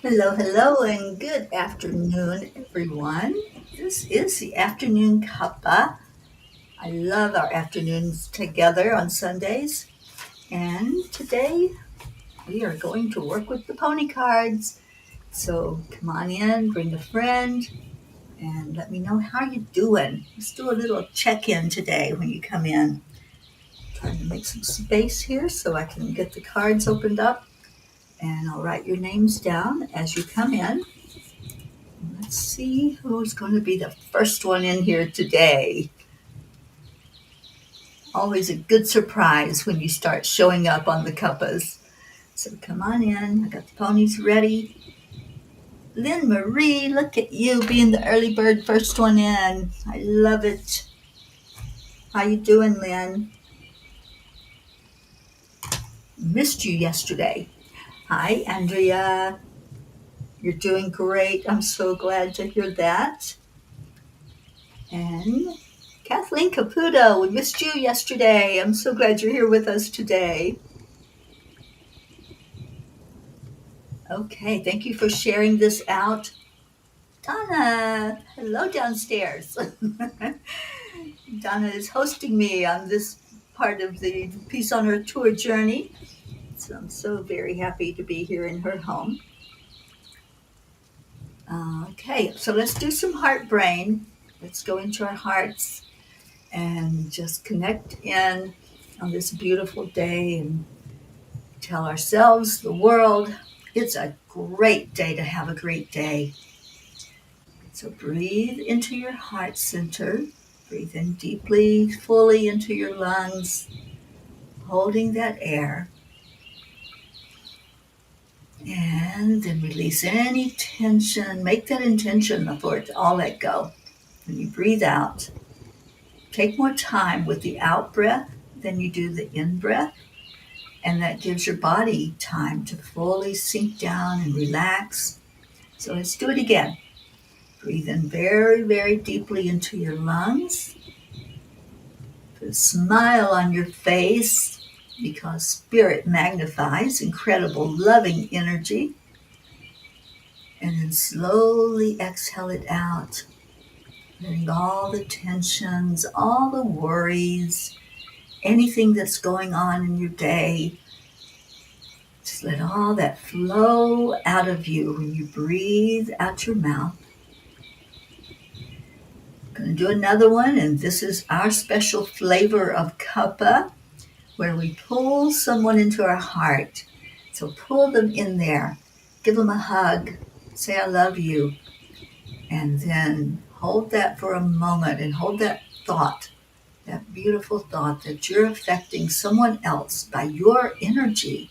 Hello, hello, and good afternoon, everyone. This is the afternoon Cuppa. I love our afternoons together on Sundays. And today we are going to work with the pony cards. So come on in, bring a friend, and let me know how you're doing. Let's do a little check-in today when you come in. Trying to make some space here so I can get the cards opened up, and I'll write your names down as you come in. Let's see who's going to be the first one in here today. Always a good surprise when you start showing up on the cuppas. So come on in. I got the ponies ready. Lynn Marie, look at you being the early bird first one in. I love it. How you doing, Lynn? Missed you yesterday. Hi, Andrea. You're doing great. I'm so glad to hear that. And Kathleen Caputo, we missed you yesterday. I'm so glad you're here with us today. Okay, thank you for sharing this out. Donna, hello downstairs. Donna is hosting me on this part of the Peace on Earth tour journey. So I'm so very happy to be here in her home. Okay, so let's do some heart brain. Let's go into our hearts and just connect in on this beautiful day and tell ourselves, the world, it's a great day to have a great day. So breathe into your heart center. Breathe in deeply, fully into your lungs, holding that air. And then release any tension. Make that intention for it to all let go. When you breathe out, take more time with the out breath than you do the in breath. And that gives your body time to fully sink down and relax. So let's do it again. Breathe in very, very deeply into your lungs. Put a smile on your face because spirit magnifies incredible loving energy. And then slowly exhale it out, letting all the tensions, all the worries, anything that's going on in your day, just let all that flow out of you when you breathe out your mouth. Going to do another one, and this is our special flavor of Cuppa, where we pull someone into our heart. So pull them in there, give them a hug, say I love you, and then hold that for a moment and hold that thought, that beautiful thought that you're affecting someone else by your energy.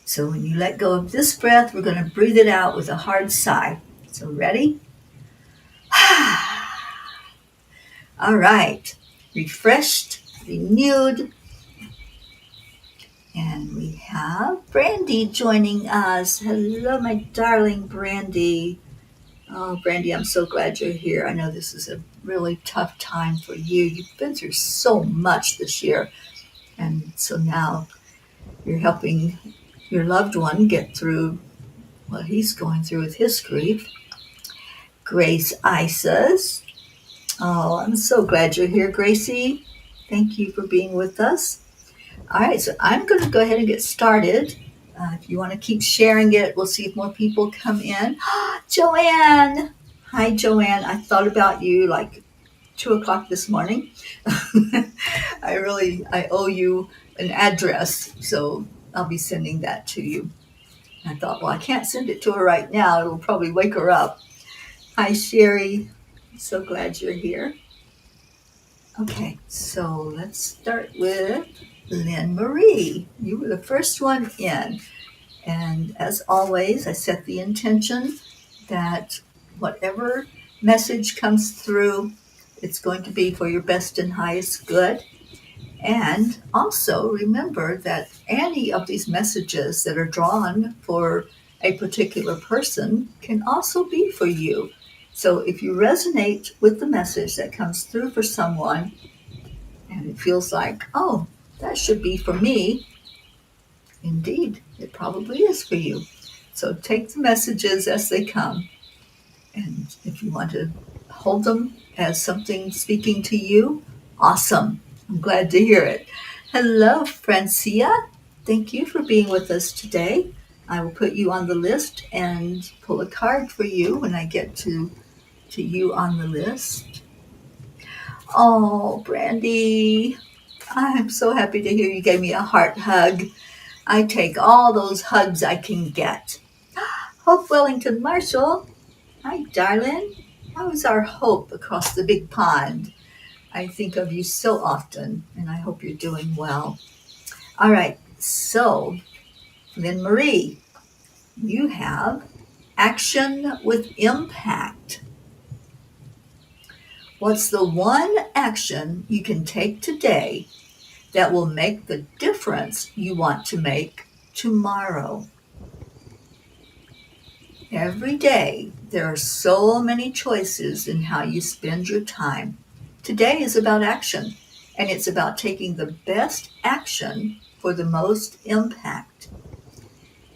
So when you let go of this breath, we're going to breathe it out with a hard sigh. So ready? All right, refreshed, renewed, and we have Brandy joining us. Hello, my darling Brandy. Oh, Brandy, I'm so glad you're here. I know this is a really tough time for you. You've been through so much this year, and so now you're helping your loved one get through what he's going through with his grief. Grace Isas. Oh, I'm so glad you're here, Gracie. Thank you for being with us. All right, so I'm going to go ahead and get started. If you want to keep sharing it, we'll see if more people come in. Joanne! Hi, Joanne. I thought about you like 2 o'clock this morning. I owe you an address, so I'll be sending that to you. I thought, well, I can't send it to her right now. It'll probably wake her up. Hi, Sherry. So glad you're here. Okay, so let's start with Lynn Marie. You were the first one in. And as always, I set the intention that whatever message comes through, it's going to be for your best and highest good. And also remember that any of these messages that are drawn for a particular person can also be for you. So if you resonate with the message that comes through for someone and it feels like, oh, that should be for me, indeed, it probably is for you. So take the messages as they come. And if you want to hold them as something speaking to you, awesome. I'm glad to hear it. Hello, Francia. Thank you for being with us today. I will put you on the list and pull a card for you when I get to you on the list. Oh, Brandy, I'm so happy to hear you gave me a heart hug. I take all those hugs I can get. Hope Wellington Marshall. Hi, darling. How is our Hope across the big pond? I think of you so often, and I hope you're doing well. All right, so Lynn Marie, you have action with impact. What's the one action you can take today that will make the difference you want to make tomorrow? Every day, there are so many choices in how you spend your time. Today is about action, and it's about taking the best action for the most impact.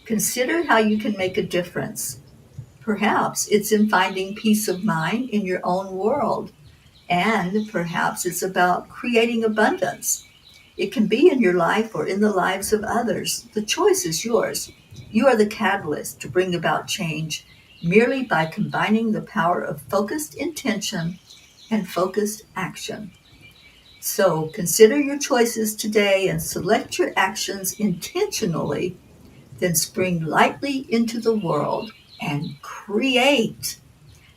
Consider how you can make a difference. Perhaps it's in finding peace of mind in your own world, and perhaps it's about creating abundance. It can be in your life or in the lives of others. The choice is yours. You are the catalyst to bring about change merely by combining the power of focused intention and focused action. So consider your choices today and select your actions intentionally, then spring lightly into the world and create.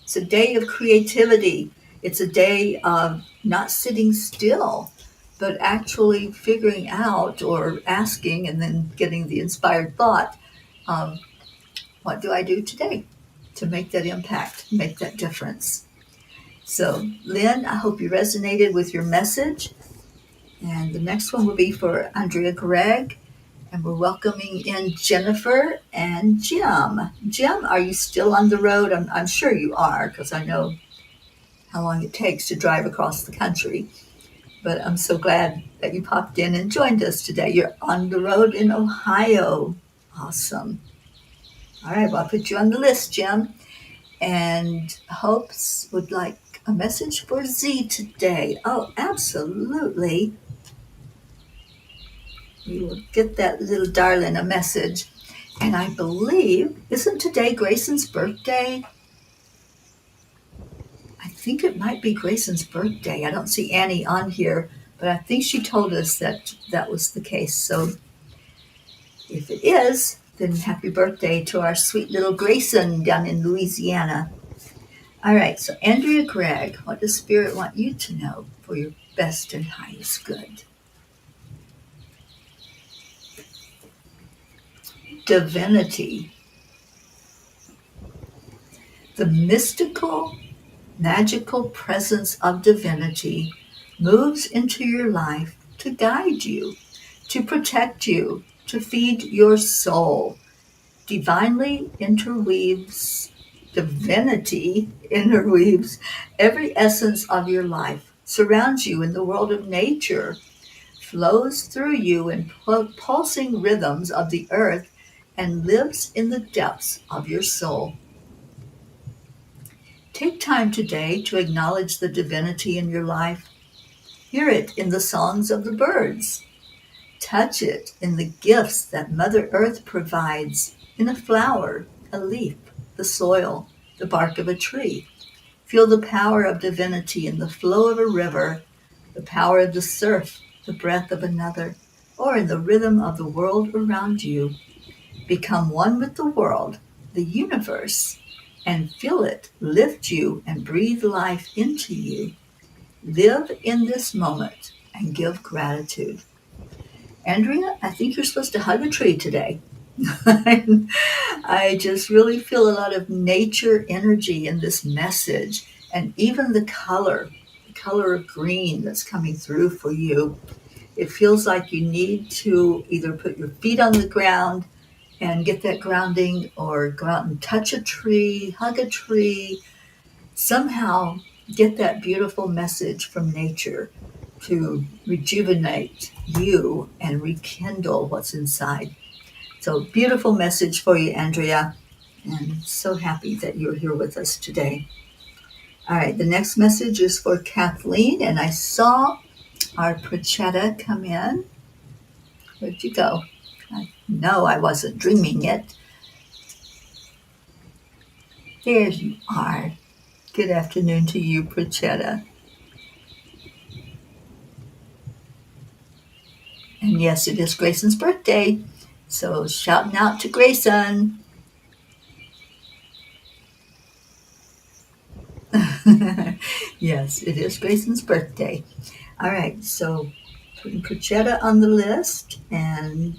It's a day of creativity. It's a day of not sitting still, but actually figuring out or asking and then getting the inspired thought, what do I do today to make that impact, make that difference? So, Lynn, I hope you resonated with your message. And the next one will be for Andrea Gregg. And we're welcoming in Jennifer and Jim. Jim, are you still on the road? I'm sure you are, because I know how long it takes to drive across the country. But I'm so glad that you popped in and joined us today. You're on the road in Ohio. Awesome. All right, well, I'll put you on the list, Jim. And Hopes would like a message for Z today. Oh, absolutely. We will get that little darling a message. And I believe, isn't today Grayson's birthday? I think it might be Grayson's birthday. I don't see Annie on here, but I think she told us that that was the case. So if it is, then happy birthday to our sweet little Grayson down in Louisiana. All right, so Andrea Gregg, what does Spirit want you to know for your best and highest good? Divinity. The mystical, magical presence of divinity moves into your life to guide you, to protect you, to feed your soul. Divinity interweaves every essence of your life, surrounds you in the world of nature, flows through you in pulsing rhythms of the earth, and lives in the depths of your soul. Take time today to acknowledge the divinity in your life. Hear it in the songs of the birds. Touch it in the gifts that Mother Earth provides in a flower, a leaf, the soil, the bark of a tree. Feel the power of divinity in the flow of a river, the power of the surf, the breath of another, or in the rhythm of the world around you. Become one with the world, the universe, and feel it lift you and breathe life into you. Live in this moment and give gratitude. Andrea, I think you're supposed to hug a tree today. I just really feel a lot of nature energy in this message, and even the color of green that's coming through for you. It feels like you need to either put your feet on the ground and get that grounding, or go out and touch a tree, hug a tree, somehow get that beautiful message from nature to rejuvenate you and rekindle what's inside. So beautiful message for you, Andrea. And so happy that you're here with us today. All right, the next message is for Kathleen, and I saw our Prachetta come in. Where'd you go? I know I wasn't dreaming it. There you are. Good afternoon to you, Prachetta. And yes, it is Grayson's birthday. So shouting out to Grayson. Yes, it is Grayson's birthday. All right, so putting Prachetta on the list and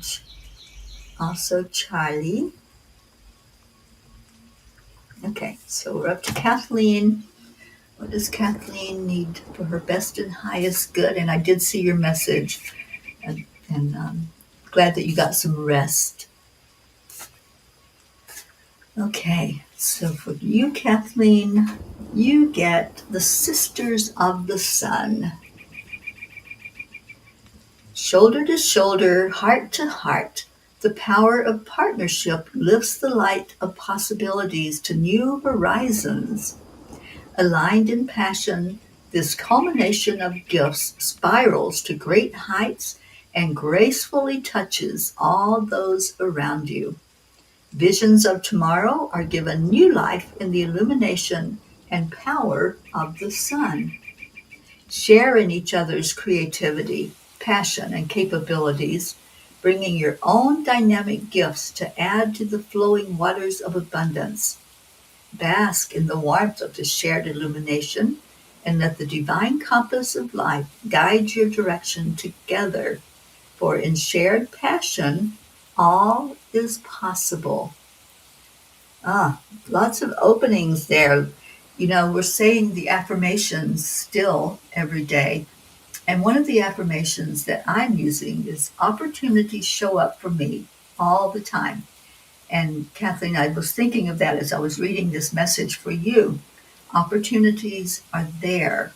also Charlie. Okay, so we're up to Kathleen. What does Kathleen need for her best and highest good? And I did see your message, and glad that you got some rest. Okay, so for you, Kathleen, you get the Sisters of the Sun. Shoulder to shoulder, heart to heart, the power of partnership lifts the light of possibilities to new horizons. Aligned in passion, this culmination of gifts spirals to great heights and gracefully touches all those around you. Visions of tomorrow are given new life in the illumination and power of the sun. Share in each other's creativity, passion, and capabilities, bringing your own dynamic gifts to add to the flowing waters of abundance. Bask in the warmth of the shared illumination, and let the divine compass of life guide your direction together. For in shared passion, all is possible. Ah, lots of openings there. We're saying the affirmations still every day. And one of the affirmations that I'm using is opportunities show up for me all the time. And Kathleen, I was thinking of that as I was reading this message for you. Opportunities are there.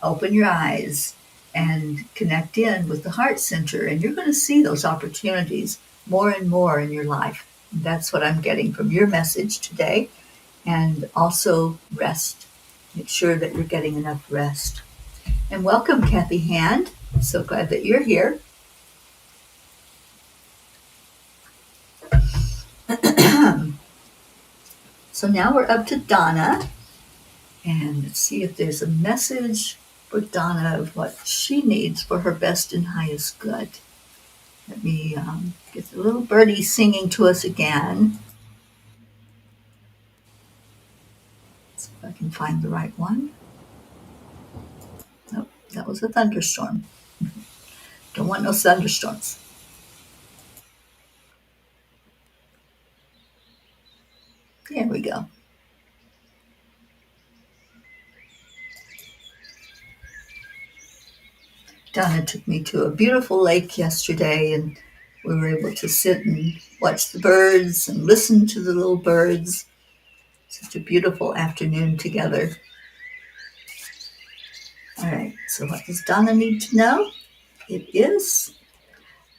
Open your eyes and connect in with the heart center, and you're going to see those opportunities more and more in your life. And that's what I'm getting from your message today. And also rest. Make sure that you're getting enough rest. And welcome, Kathy Hand. So glad that you're here. So now we're up to Donna. And let's see if there's a message for Donna of what she needs for her best and highest good. Let me get the little birdie singing to us again. See if I can find the right one. Nope, that was a thunderstorm. Don't want no thunderstorms. There we go. Donna took me to a beautiful lake yesterday, and we were able to sit and watch the birds and listen to the little birds. Such a beautiful afternoon together. All right, so what does Donna need to know? It is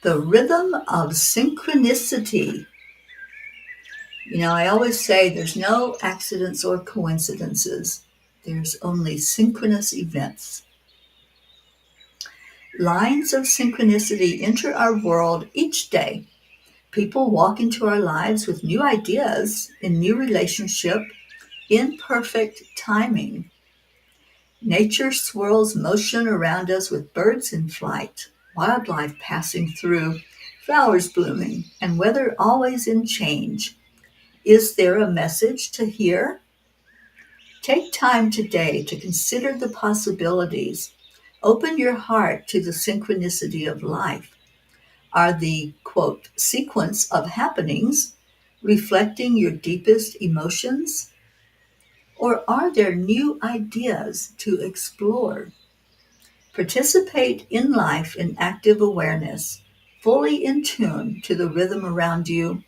the rhythm of synchronicity. I always say there's no accidents or coincidences. There's only synchronous events. Lines of synchronicity enter our world each day. People walk into our lives with new ideas in new relationship in perfect timing. Nature swirls motion around us with birds in flight, wildlife passing through, flowers blooming, and weather always in change. Is there a message to hear? Take time today to consider the possibilities. Open your heart to the synchronicity of life. Are the, quote, sequence of happenings reflecting your deepest emotions? Or are there new ideas to explore? Participate in life in active awareness, fully in tune to the rhythm around you.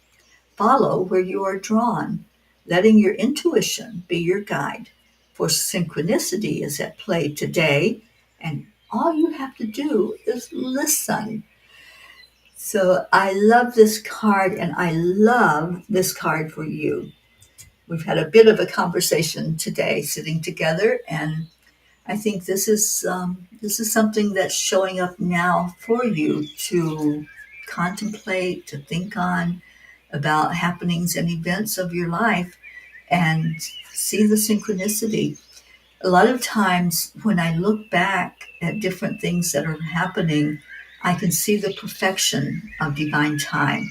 Follow where you are drawn, letting your intuition be your guide. For synchronicity is at play today, and all you have to do is listen. So I love this card, and I love this card for you. We've had a bit of a conversation today sitting together, and I think this is something that's showing up now for you to contemplate, to think on about happenings and events of your life and see the synchronicity. A lot of times when I look back at different things that are happening, I can see the perfection of divine time.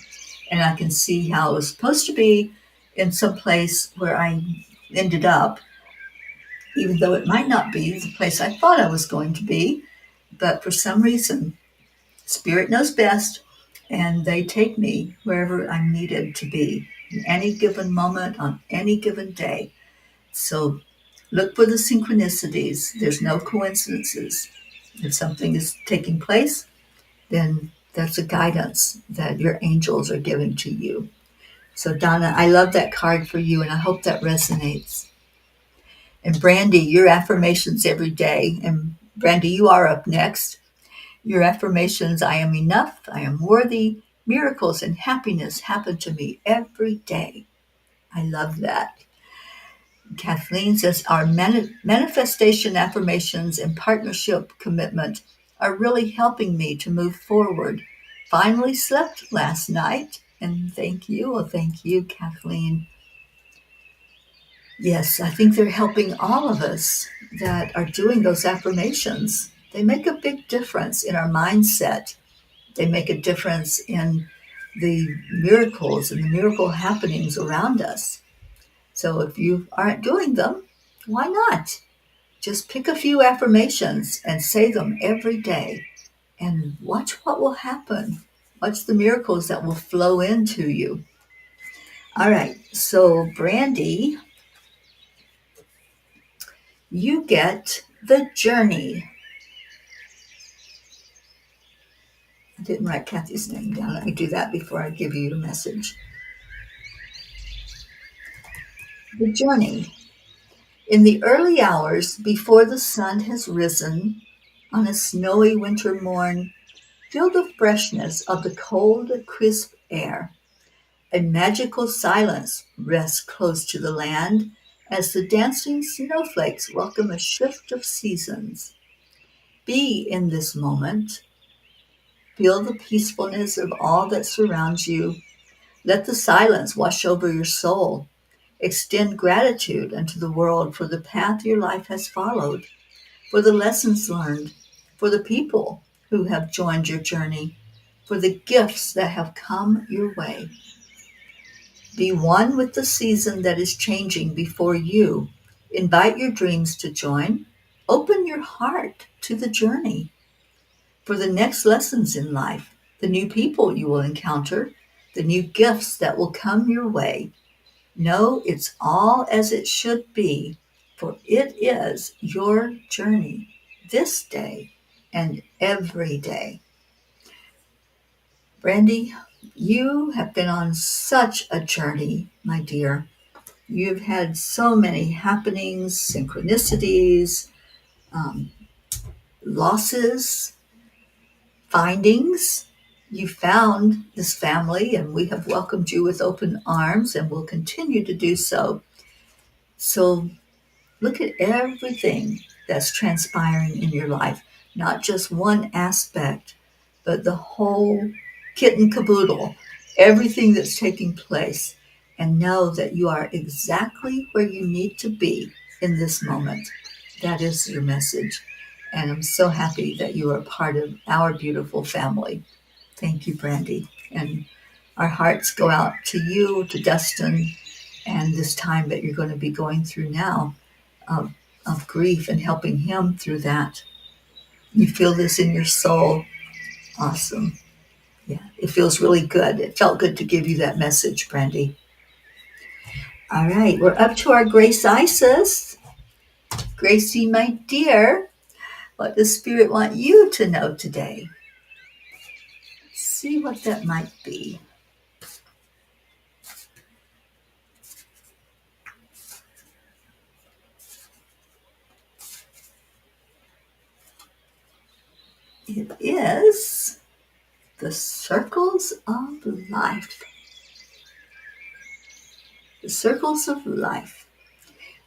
And I can see how it was supposed to be in some place where I ended up, even though it might not be the place I thought I was going to be. But for some reason, Spirit knows best, and they take me wherever I'm needed to be in any given moment on any given day. So look for the synchronicities. There's no coincidences. If something is taking place, then that's a guidance that your angels are giving to you. So, Donna, I love that card for you, and I hope that resonates. And Brandy, your affirmations every day. And Brandy, you are up next. Your affirmations: I am enough, I am worthy, miracles and happiness happen to me every day. I love that. Kathleen says, our manifestation affirmations and partnership commitment are really helping me to move forward. Finally slept last night. And thank you. Oh, thank you, Kathleen. Yes, I think they're helping all of us that are doing those affirmations. They make a big difference in our mindset. They make a difference in the miracles and the miracle happenings around us. So if you aren't doing them, why not? Just pick a few affirmations and say them every day and watch what will happen. Watch the miracles that will flow into you. All right, so Brandy, you get the journey. I didn't write Kathy's name down. Let me do that before I give you the message. The journey. In the early hours before the sun has risen, on a snowy winter morn, feel the freshness of the cold, crisp air. A magical silence rests close to the land as the dancing snowflakes welcome a shift of seasons. Be in this moment. Feel the peacefulness of all that surrounds you. Let the silence wash over your soul. Extend gratitude unto the world for the path your life has followed, for the lessons learned, for the people who have joined your journey, for the gifts that have come your way. Be one with the season that is changing before you. Invite your dreams to join. Open your heart to the journey, for the next lessons in life, the new people you will encounter, the new gifts that will come your way. Know it's all as it should be, for it is your journey this day and every day. Brandy, you have been on such a journey, my dear. You've had so many happenings, synchronicities, um, losses, findings. You found this family, and we have welcomed you with open arms and will continue to do so. So look at everything that's transpiring in your life, not just one aspect, but the whole kit and caboodle, everything that's taking place, and know that you are exactly where you need to be in this moment. That is your message. And I'm so happy that you are part of our beautiful family. Thank you, Brandy. And our hearts go out to you, to Dustin, and this time that you're going to be going through now of, of grief and helping him through that. You feel this in your soul. Awesome. Yeah, it feels really good. It felt good to give you that message, Brandy. All right, we're up to our Grace Isis. Gracie, my dear, what does Spirit want you to know today? See what that might be. It is the circles of life. The circles of life.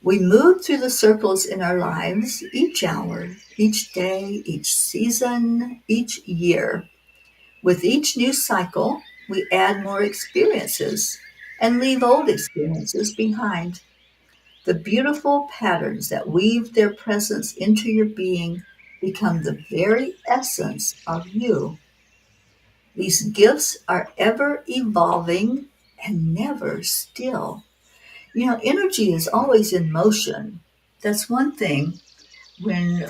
We move through the circles in our lives each hour, each day, each season, each year. With each new cycle, we add more experiences and leave old experiences behind. The beautiful patterns that weave their presence into your being become the very essence of you. These gifts are ever evolving and never still. Energy is always in motion. That's one thing when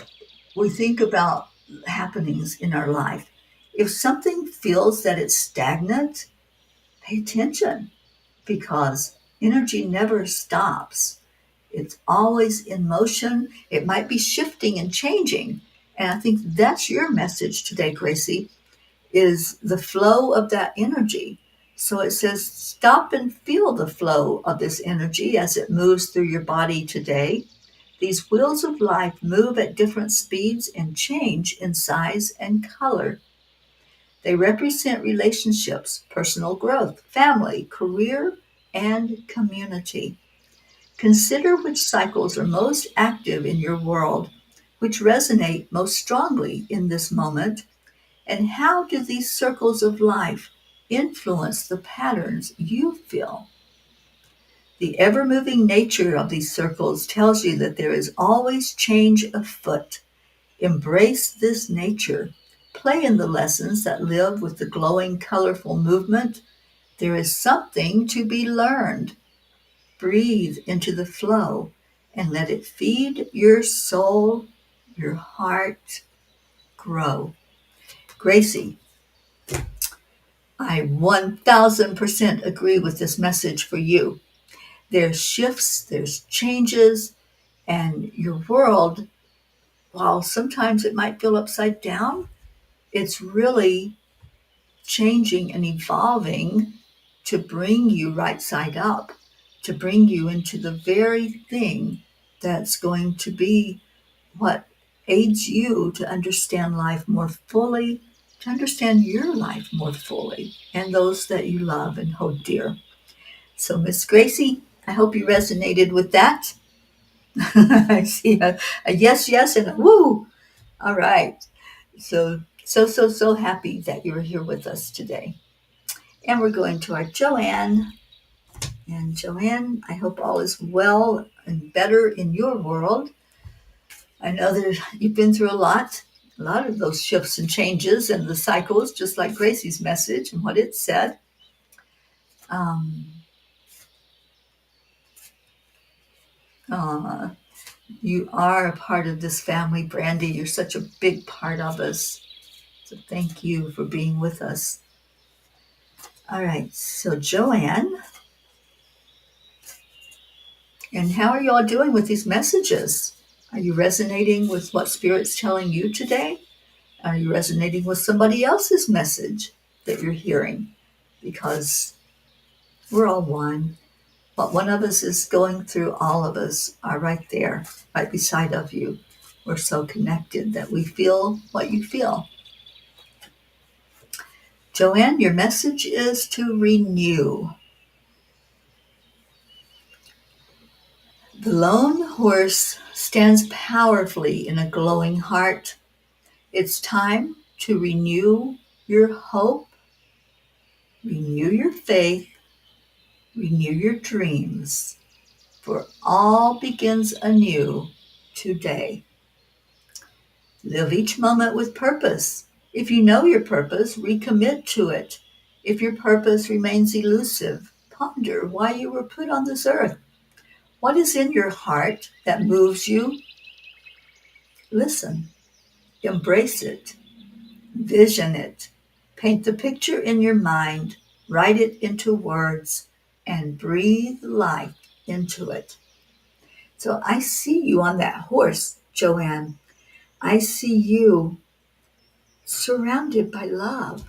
we think about happenings in our life. If something feels that it's stagnant, pay attention because energy never stops. It's always in motion. It might be shifting and changing. And I think that's your message today, Gracie, is the flow of that energy. So it says, stop and feel the flow of this energy as it moves through your body today. These wheels of life move at different speeds and change in size and color. They represent relationships, personal growth, family, career, and community. Consider which cycles are most active in your world, which resonate most strongly in this moment, and how do these circles of life influence the patterns you feel? The ever moving nature of these circles tells you that there is always change afoot. Embrace this nature. Play in the lessons that live with the glowing, colorful movement. There is something to be learned. Breathe into the flow and let it feed your soul, your heart, grow. Gracie, I 1000% agree with this message for you. There's shifts, there's changes, and your world, while sometimes it might feel upside down, it's really changing and evolving to bring you right side up, to bring you into the very thing that's going to be what aids you to understand life more fully, to understand your life more fully, and those that you love and hold dear. So, Miss Gracie, I hope you resonated with that. I see a yes, yes, and a woo. All right. So happy that you're here with us today. And we're going to our Joanne. And Joanne, I hope all is well and better in your world. I know that you've been through a lot of those shifts and changes and the cycles, just like Gracie's message and what it said. Um, uh, you are a part of this family, Brandy. You're such a big part of us. So thank you for being with us. All right, so Joanne, and how are you all doing with these messages? Are you resonating with what Spirit's telling you today? Are you resonating with somebody else's message that you're hearing? Because we're all one. What one of us is going through, all of us are right there, right beside of you. We're so connected that we feel what you feel. Joanne, your message is to renew. The lone horse stands powerfully in a glowing heart. It's time to renew your hope, renew your faith, renew your dreams, for all begins anew today. Live each moment with purpose. If you know your purpose, recommit to it. If your purpose remains elusive, ponder why you were put on this earth. What is in your heart that moves you? Listen, embrace it, vision it, paint the picture in your mind, write it into words, and breathe life into it. So I see you on that horse, Joanne. I see you surrounded by love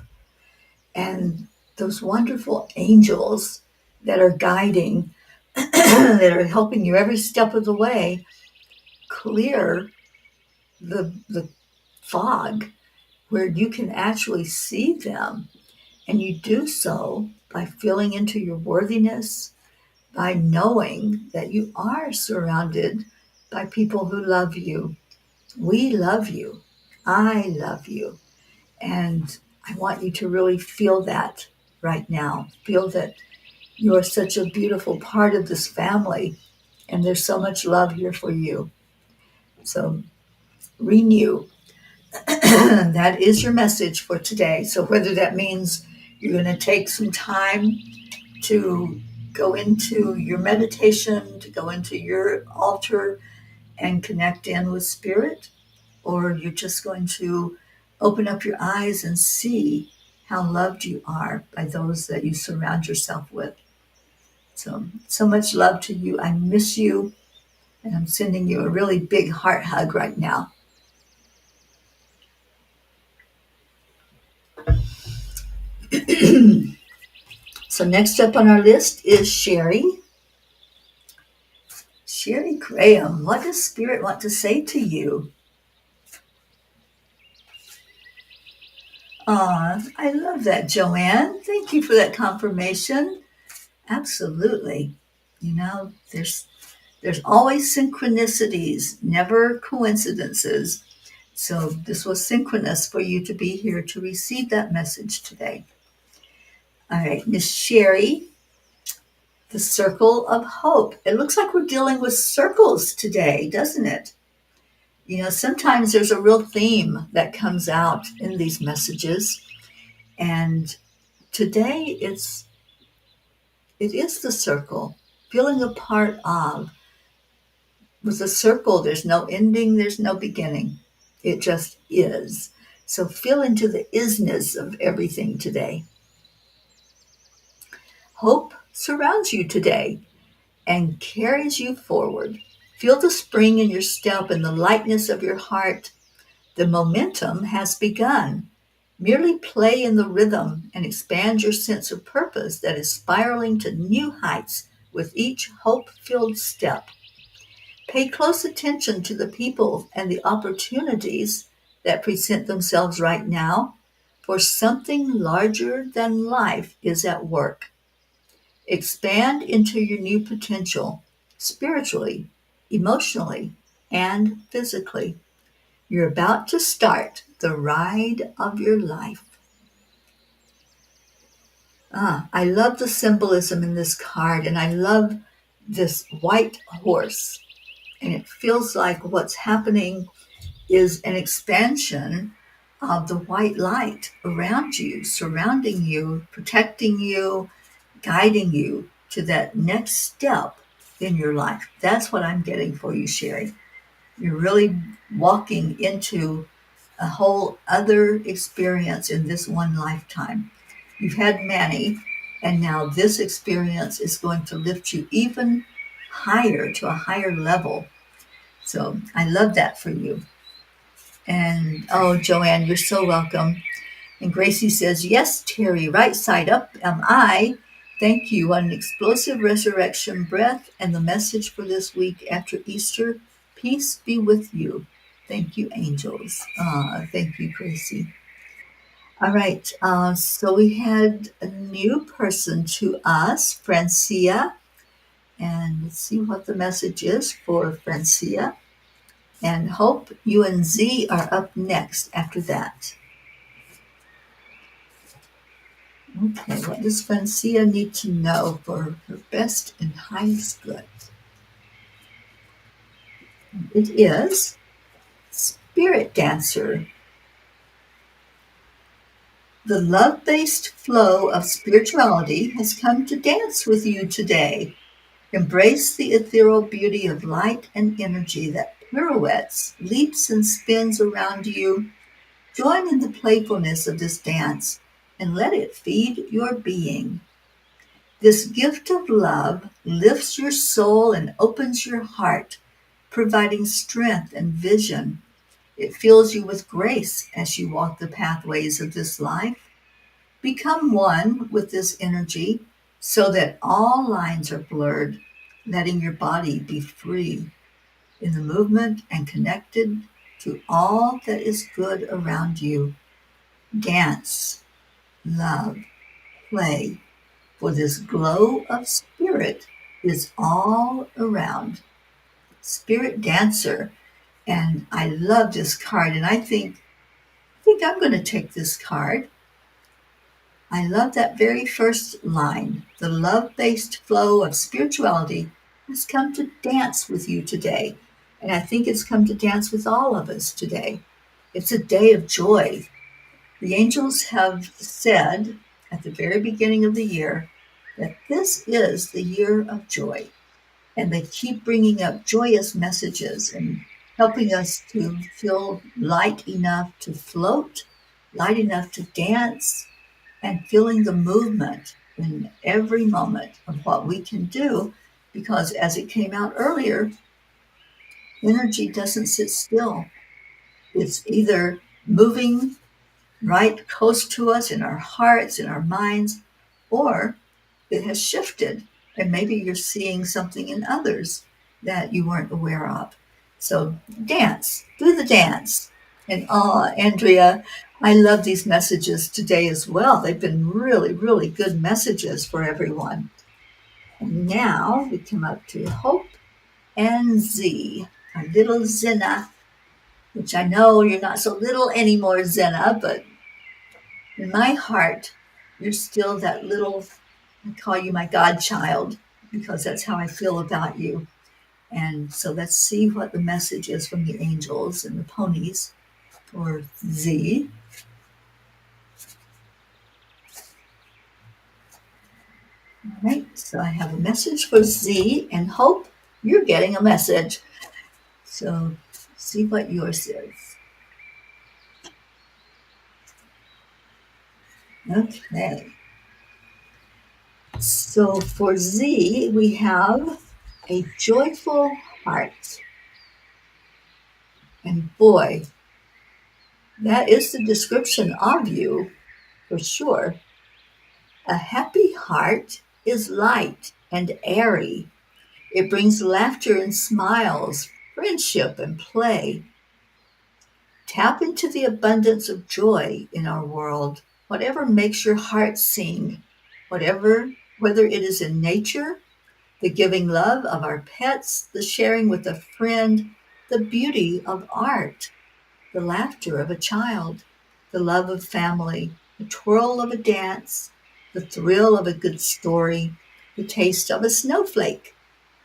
and those wonderful angels that are guiding, that are helping you every step of the way clear the fog where you can actually see them. And you do so by feeling into your worthiness, by knowing that you are surrounded by people who love you. We love you. I love you. And I want you to really feel that right now. Feel that you are such a beautiful part of this family, and there's so much love here for you. So renew. That is your message for today. So whether that means you're going to take some time to go into your meditation, to go into your altar and connect in with spirit, or you're just going to open up your eyes and see how loved you are by those that you surround yourself with. So, so much love to you. I miss you, and I'm sending you a really big heart hug right now. So next up on our list is Sherry. Sherry Graham, what does Spirit want to say to you? I love that, Joanne. Thank you for that confirmation. Absolutely. You know, there's always synchronicities, never coincidences. So this was synchronous for you to be here to receive that message today. All right, Miss Sherry, the circle of hope. It looks like we're dealing with circles today, doesn't it? You know, sometimes there's a real theme that comes out in these messages. And today it is the circle, feeling a part of. With a circle, there's no ending, there's no beginning. It just is. So feel into the isness of everything today. Hope surrounds you today and carries you forward. Feel the spring in your step and the lightness of your heart. The momentum has begun. Merely play in the rhythm and expand your sense of purpose that is spiraling to new heights with each hope-filled step. Pay close attention to the people and the opportunities that present themselves right now, for something larger than life is at work. Expand into your new potential, spiritually, emotionally, and physically. You're about to start the ride of your life. I love the symbolism in this card, and I love this white horse. And it feels like what's happening is an expansion of the white light around you, surrounding you, protecting you, guiding you to that next step in your life. That's what I'm getting for you, Sherry. You're really walking into a whole other experience in this one lifetime. You've had many, and now this experience is going to lift you even higher to a higher level. So I love that for you. And oh, Joanne, you're so welcome. And Gracie says, yes, Terry, right side up am I. Thank you. An explosive resurrection breath and the message for this week after Easter. Peace be with you. Thank you, angels. Thank you, Gracie. All right. So we had a new person to us, Francia. And let's see what the message is for Francia. And Hope, you and Z are up next after that. Okay, what does Francia need to know for her best and highest good? It is Spirit Dancer. The love-based flow of spirituality has come to dance with you today. Embrace the ethereal beauty of light and energy that pirouettes, leaps, and spins around you. Join in the playfulness of this dance and let it feed your being. This gift of love lifts your soul and opens your heart, providing strength and vision. It fills you with grace as you walk the pathways of this life. Become one with this energy so that all lines are blurred, letting your body be free in the movement and connected to all that is good around you. Dance, love, play, for this glow of spirit is all around. Spirit dancer. And I love this card. And I think I'm going to take this card. I love that very first line. The love-based flow of spirituality has come to dance with you today. And I think it's come to dance with all of us today. It's a day of joy. The angels have said at the very beginning of the year that this is the year of joy. And they keep bringing up joyous messages and helping us to feel light enough to float, light enough to dance, and feeling the movement in every moment of what we can do. Because as it came out earlier, energy doesn't sit still. It's either moving right close to us in our hearts, in our minds, or it has shifted. And maybe you're seeing something in others that you weren't aware of. So dance, do the dance. And Andrea, I love these messages today as well. They've been really, really good messages for everyone. And now we come up to Hope and Z, our little Zenna, which I know you're not so little anymore, Zenna, but in my heart, you're still that little, I call you my godchild because that's how I feel about you. And so let's see what the message is from the angels and the ponies for Z. All right, so I have a message for Z and Hope. You're getting a message. So see what yours is. Okay. So for Z, we have a joyful heart. And boy, that is the description of you for sure. A happy heart is light and airy. It brings laughter and smiles, friendship and play. Tap into the abundance of joy in our world. Whatever makes your heart sing, whether it is in nature, the giving love of our pets, the sharing with a friend, the beauty of art, the laughter of a child, the love of family, the twirl of a dance, the thrill of a good story, the taste of a snowflake,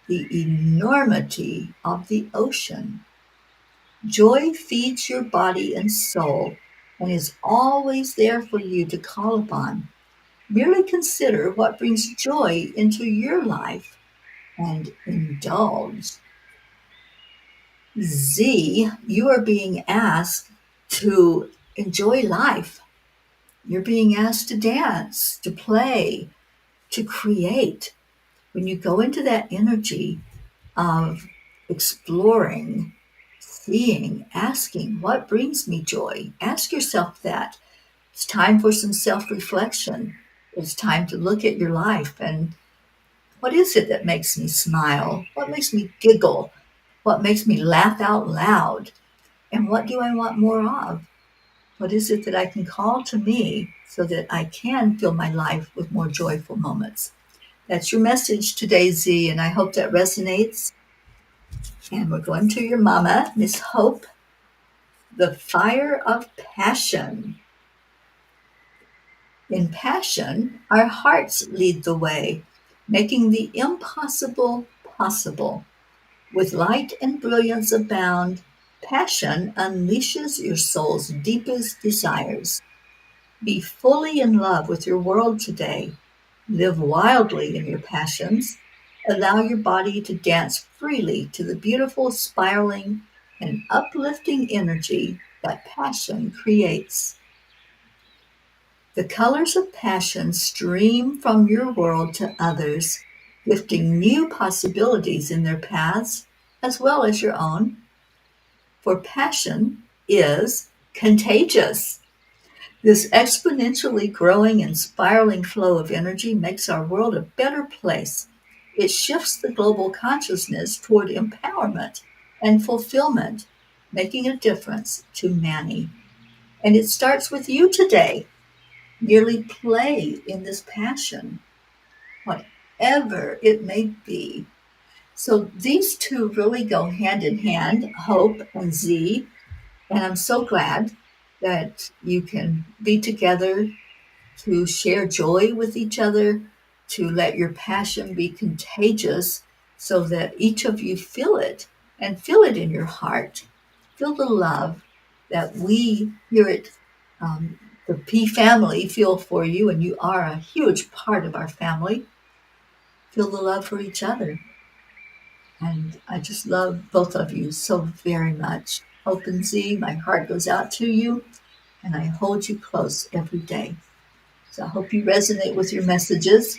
the enormity of the ocean. Joy feeds your body and soul and is always there for you to call upon. Merely consider what brings joy into your life and indulge. Z, you are being asked to enjoy life. You're being asked to dance, to play, to create. When you go into that energy of exploring, seeing, asking, what brings me joy? Ask yourself that. It's time for some self reflection. It's time to look at your life and what is it that makes me smile? What makes me giggle? What makes me laugh out loud? And what do I want more of? What is it that I can call to me so that I can fill my life with more joyful moments? That's your message today, Z, and I hope that resonates. And we're going to your mama, Miss Hope, the fire of passion. In passion, our hearts lead the way, making the impossible possible. With light and brilliance abound, passion unleashes your soul's deepest desires. Be fully in love with your world today. Live wildly in your passions. Allow your body to dance freely to the beautiful, spiraling, and uplifting energy that passion creates. The colors of passion stream from your world to others, lifting new possibilities in their paths as well as your own. For passion is contagious. This exponentially growing and spiraling flow of energy makes our world a better place. It shifts the global consciousness toward empowerment and fulfillment, making a difference to many. And it starts with you today. Merely play in this passion. What whatever it may be. So these two really go hand in hand, Hope and Z. And I'm so glad that you can be together to share joy with each other, to let your passion be contagious so that each of you feel it and feel it in your heart. Feel the love that we here at the P family feel for you, and you are a huge part of our family. Feel the love for each other. And I just love both of you so very much. Hope and Z, my heart goes out to you, and I hold you close every day. So I hope you resonate with your messages.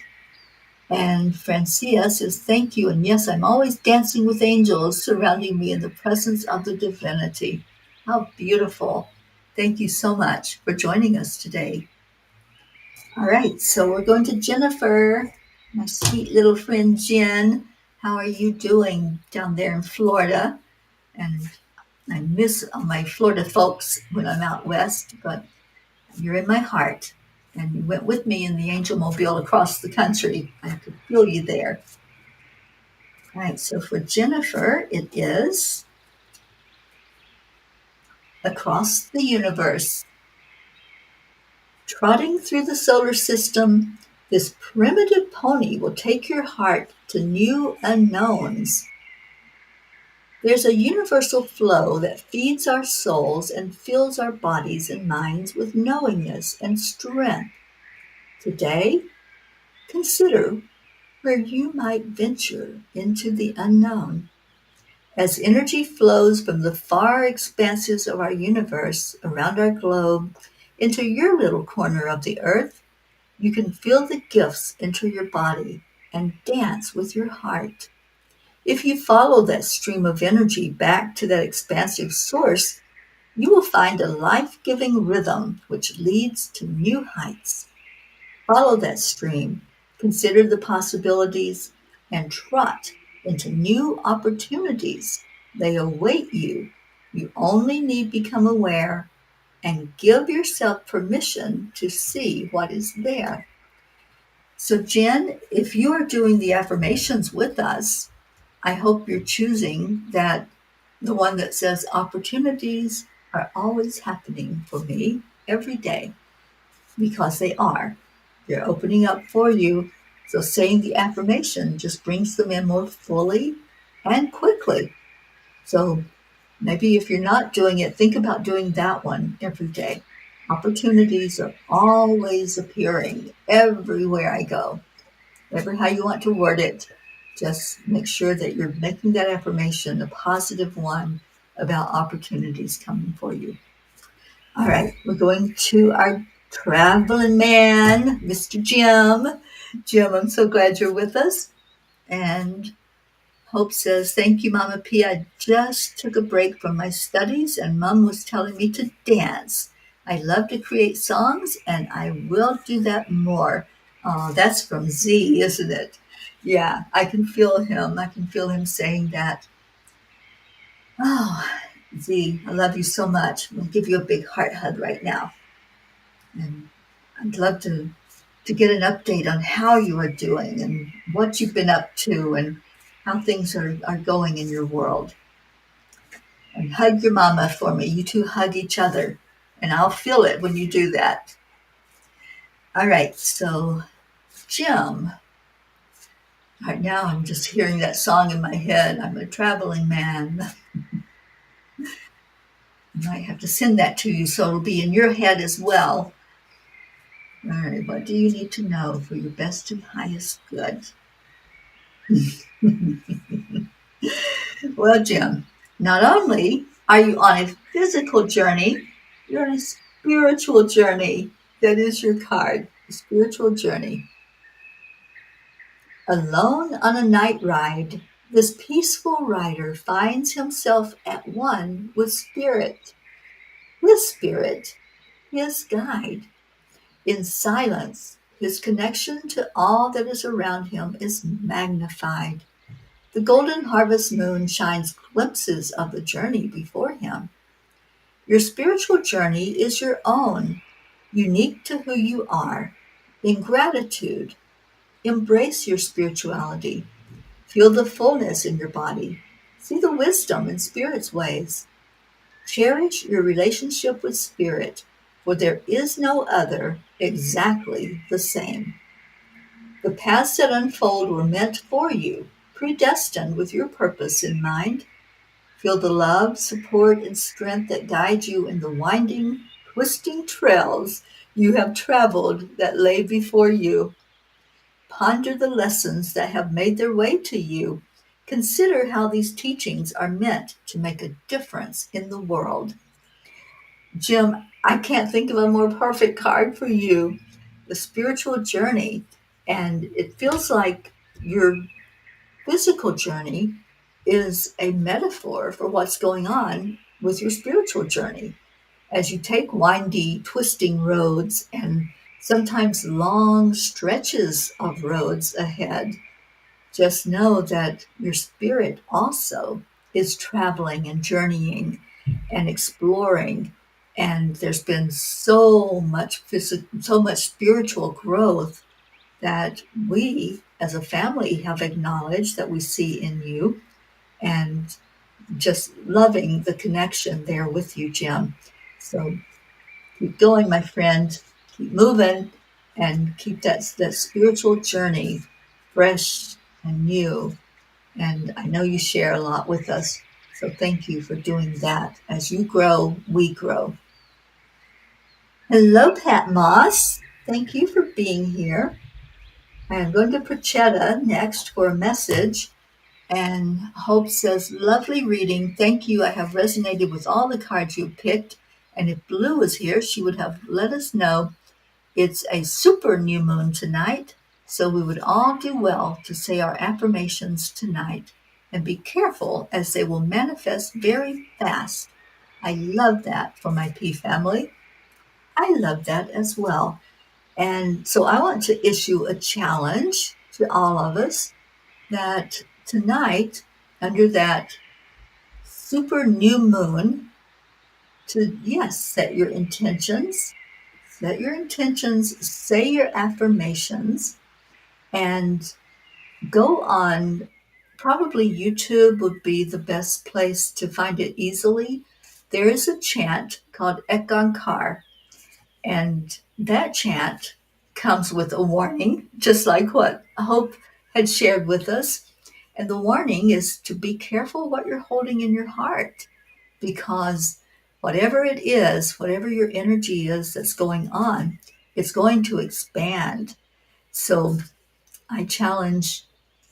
And Francia says, thank you. And yes, I'm always dancing with angels surrounding me in the presence of the divinity. How beautiful. Thank you so much for joining us today. All right, so we're going to Jennifer, my sweet little friend Jen. How are you doing down there in Florida? And I miss my Florida folks when I'm out west, but you're in my heart. And you went with me in the Angel Mobile across the country. I could feel you there. All right, so for Jennifer, it is across the universe. Trotting through the solar system, this primitive pony will take your heart to new unknowns. There's a universal flow that feeds our souls and fills our bodies and minds with knowingness and strength. Today, consider where you might venture into the unknown. As energy flows from the far expanses of our universe around our globe into your little corner of the earth, you can feel the gifts enter your body and dance with your heart. If you follow that stream of energy back to that expansive source, you will find a life-giving rhythm which leads to new heights. Follow that stream, consider the possibilities, and trot into new opportunities. They await you. You only need become aware and give yourself permission to see what is there. So, Jen, if you are doing the affirmations with us, I hope you're choosing that the one that says opportunities are always happening for me every day, because they are. They're opening up for you. So saying the affirmation just brings them in more fully and quickly. So maybe if you're not doing it, think about doing that one every day. Opportunities are always appearing everywhere I go. Whatever how you want to word it, just make sure that you're making that affirmation a positive one about opportunities coming for you. All right, we're going to our traveling man, Mr. Jim. Jim, I'm so glad you're with us. And Hope says, thank you, Mama P. I just took a break from my studies and Mom was telling me to dance. I love to create songs and I will do that more. Oh, that's from Z, isn't it? Yeah, I can feel him. I can feel him saying that. Oh, Z, I love you so much. I'll give you a big heart hug right now. And I'd love to get an update on how you are doing and what you've been up to and how things are going in your world. And hug your mama for me. You two hug each other. And I'll feel it when you do that. All right, so Jim. Right now I'm just hearing that song in my head. I'm a traveling man. I might have to send that to you so it'll be in your head as well. All right, what do you need to know for your best and highest good? Well, Jim, not only are you on a physical journey, you're on a spiritual journey. That is your card, a spiritual journey. Alone on a night ride, this peaceful rider finds himself at one with spirit, his guide. In silence, his connection to all that is around him is magnified. The golden harvest moon shines glimpses of the journey before him. Your spiritual journey is your own, unique to who you are. In gratitude, Embrace your spirituality. Feel the fullness in your body. See the wisdom in Spirit's ways. Cherish your relationship with Spirit, for there is no other exactly the same. The paths that unfold were meant for you, predestined with your purpose in mind. Feel the love, support, and strength that guide you in the winding, twisting trails you have traveled that lay before you. Ponder the lessons that have made their way to you. Consider how these teachings are meant to make a difference in the world. Jim, I can't think of a more perfect card for you. The spiritual journey. And it feels like your physical journey is a metaphor for what's going on with your spiritual journey. As you take windy, twisting roads and sometimes long stretches of roads ahead, just know that your spirit also is traveling and journeying and exploring. And there's been so much spiritual growth that we as a family have acknowledged that we see in you, and just loving the connection there with you, Jim. So keep going, my friend. Keep moving and keep that spiritual journey fresh and new. And I know you share a lot with us. So thank you for doing that. As you grow, we grow. Hello, Pat Moss. Thank you for being here. I am going to Prochetta next for a message. And Hope says, lovely reading. Thank you. I have resonated with all the cards you picked. And if Blue was here, she would have let us know it's a super new moon tonight. So we would all do well to say our affirmations tonight and be careful as they will manifest very fast. I love that for my P family. I love that as well. And so I want to issue a challenge to all of us that tonight, under that super new moon, to, yes, set your intentions, say your affirmations, and go on. Probably YouTube would be the best place to find it easily. There is a chant called Ekankar, and that chant comes with a warning, just like what Hope had shared with us. And the warning is to be careful what you're holding in your heart, because whatever it is, whatever your energy is that's going on, it's going to expand. So I challenge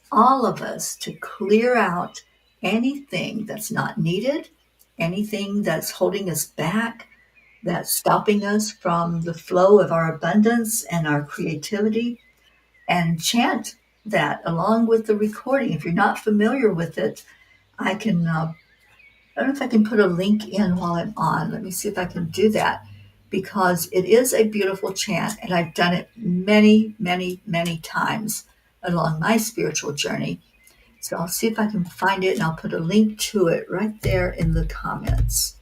all of us to clear out anything that's not needed, anything that's holding us back, that's stopping us from the flow of our abundance and our creativity, and chant that along with the recording. If you're not familiar with it, I don't know if I can put a link in while I'm on. Let me see if I can do that, because it is a beautiful chant and I've done it many, many, many times along my spiritual journey. So I'll see if I can find it and I'll put a link to it right there in the comments.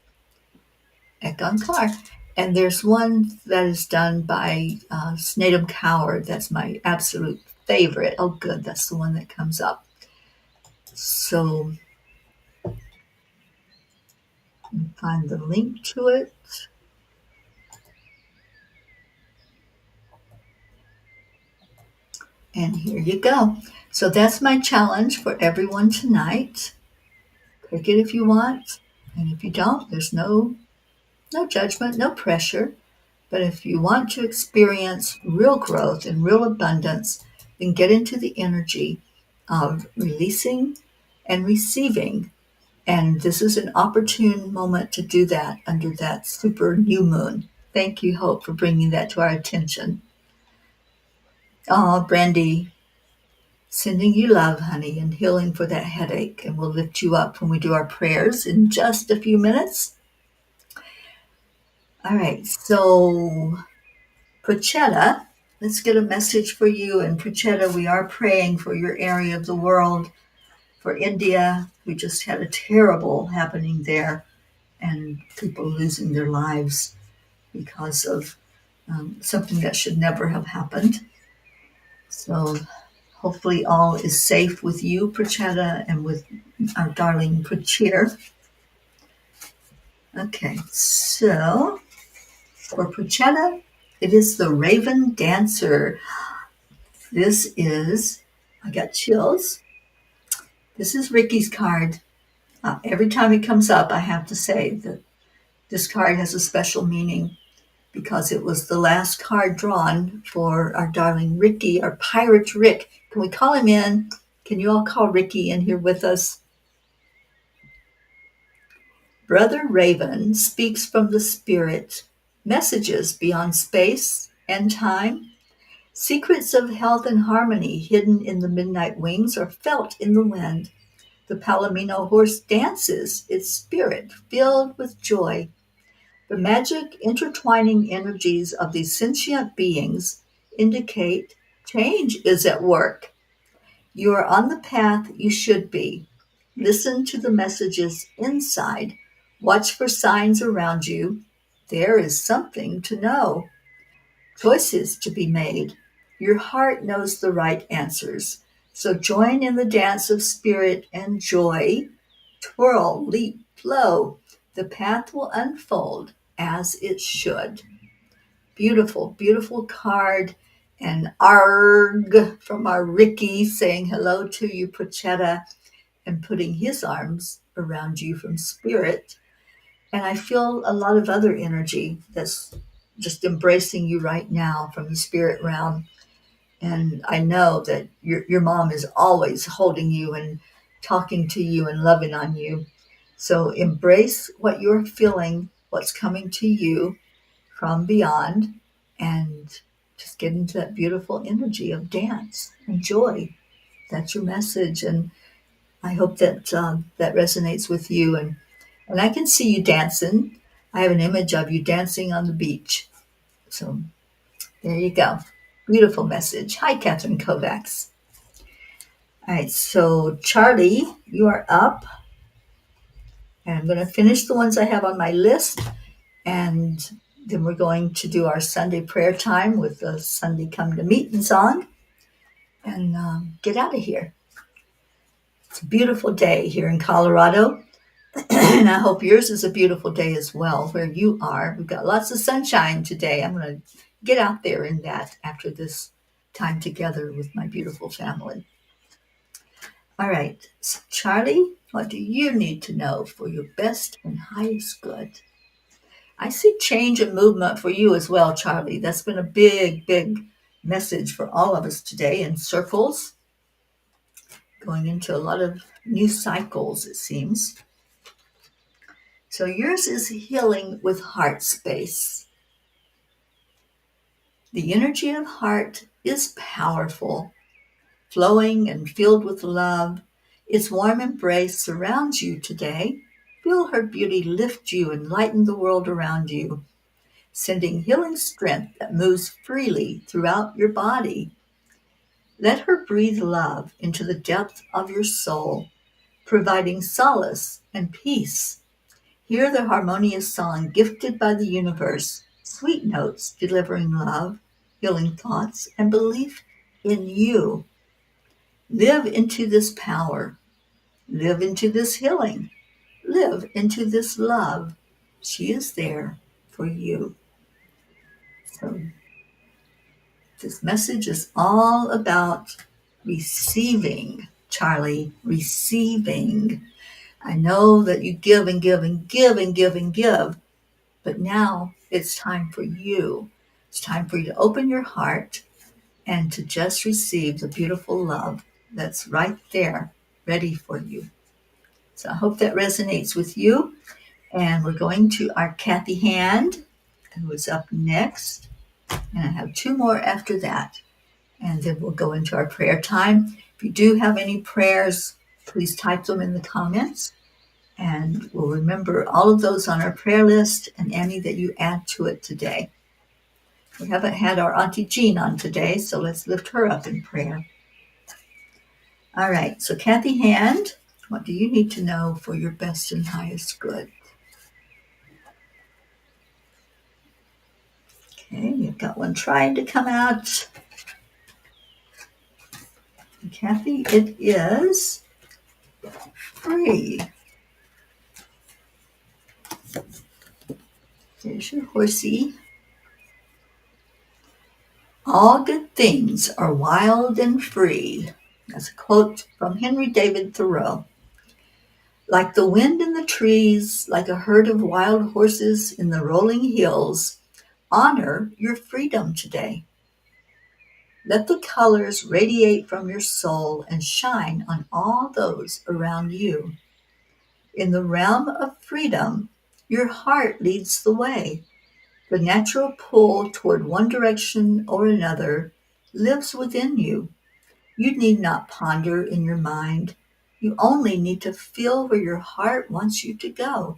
Ekankar. And there's one that is done by Snatum Coward. That's my absolute favorite. Oh, good. That's the one that comes up. So find the link to it. And here you go. So that's my challenge for everyone tonight. Pick it if you want. And if you don't, there's no judgment, no pressure. But if you want to experience real growth and real abundance, then get into the energy of releasing and receiving. And this is an opportune moment to do that under that super new moon. Thank you, Hope, for bringing that to our attention. Oh, Brandy, sending you love, honey, and healing for that headache. And we'll lift you up when we do our prayers in just a few minutes. All right, so Prochetta, let's get a message for you. And Prochetta, we are praying for your area of the world, for India. We just had a terrible happening there, and people losing their lives because of something that should never have happened. So hopefully all is safe with you, Prachetta, and with our darling Prachir. Okay, so for Prachetta, it is the Raven Dancer. This is, I got chills. This is Ricky's card. Every time it comes up, I have to say that this card has a special meaning because it was the last card drawn for our darling Ricky, our pirate Rick. Can we call him in? Can you all call Ricky in here with us? Brother Raven speaks from the spirit, messages beyond space and time. Secrets of health and harmony hidden in the midnight wings are felt in the wind. The Palomino horse dances, its spirit filled with joy. The magic intertwining energies of these sentient beings indicate change is at work. You are on the path you should be. Listen to the messages inside. Watch for signs around you. There is something to know, choices to be made. Your heart knows the right answers. So join in the dance of spirit and joy. Twirl, leap, flow. The path will unfold as it should. Beautiful, beautiful card. And arg from our Ricky saying hello to you, Prachetta, and putting his arms around you from spirit. And I feel a lot of other energy that's just embracing you right now from the spirit realm. And I know that your mom is always holding you and talking to you and loving on you. So embrace what you're feeling, what's coming to you from beyond, and just get into that beautiful energy of dance and joy. That's your message. And I hope that that resonates with you. And I can see you dancing. I have an image of you dancing on the beach. So there you go. Beautiful message. Hi, Catherine Kovacs. All right, so Charlie, you are up. And I'm going to finish the ones I have on my list. And then we're going to do our Sunday prayer time with the Sunday Come to Meeting song and get out of here. It's a beautiful day here in Colorado. And I hope yours is a beautiful day as well where you are. We've got lots of sunshine today. I'm going to get out there in that after this time together with my beautiful family. All right, so Charlie, what do you need to know for your best and highest good? I see change and movement for you as well, Charlie. That's been a big, big message for all of us today in circles, going into a lot of new cycles, it seems. So yours is healing with heart space. The energy of heart is powerful, flowing and filled with love. Its warm embrace surrounds you today. Feel her beauty lift you and lighten the world around you, sending healing strength that moves freely throughout your body. Let her breathe love into the depth of your soul, providing solace and peace. Hear the harmonious song gifted by the universe, sweet notes delivering love, healing thoughts, and belief in you. Live into this power. Live into this healing. Live into this love. She is there for you. So this message is all about receiving, Charlie, receiving. I know that you give and give and give and give and give, but now it's time for you. It's time for you to open your heart and to just receive the beautiful love that's right there, ready for you. So I hope that resonates with you. And we're going to our Kathy Hand, who is up next. And I have two more after that. And then we'll go into our prayer time. If you do have any prayers, please type them in the comments. And we'll remember all of those on our prayer list and any that you add to it today. We haven't had our Auntie Jean on today, so let's lift her up in prayer. All right, so Kathy Hand, what do you need to know for your best and highest good? Okay, you've got one trying to come out. Kathy, it is free. There's your horsey. All good things are wild and free. That's a quote from Henry David Thoreau. Like the wind in the trees, like a herd of wild horses in the rolling hills, honor your freedom today. Let the colors radiate from your soul and shine on all those around you. In the realm of freedom, your heart leads the way. The natural pull toward one direction or another lives within you. You need not ponder in your mind. You only need to feel where your heart wants you to go.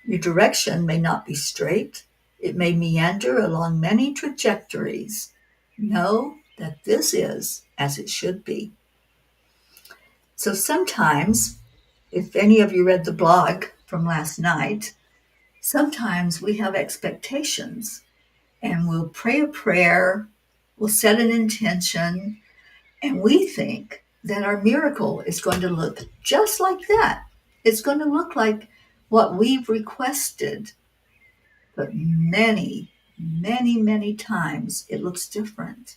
Your direction may not be straight. It may meander along many trajectories. Know that this is as it should be. So sometimes, if any of you read the blog from last night, sometimes we have expectations and we'll pray a prayer, we'll set an intention, and we think that our miracle is going to look just like that. It's going to look like what we've requested. But many, many, many times it looks different.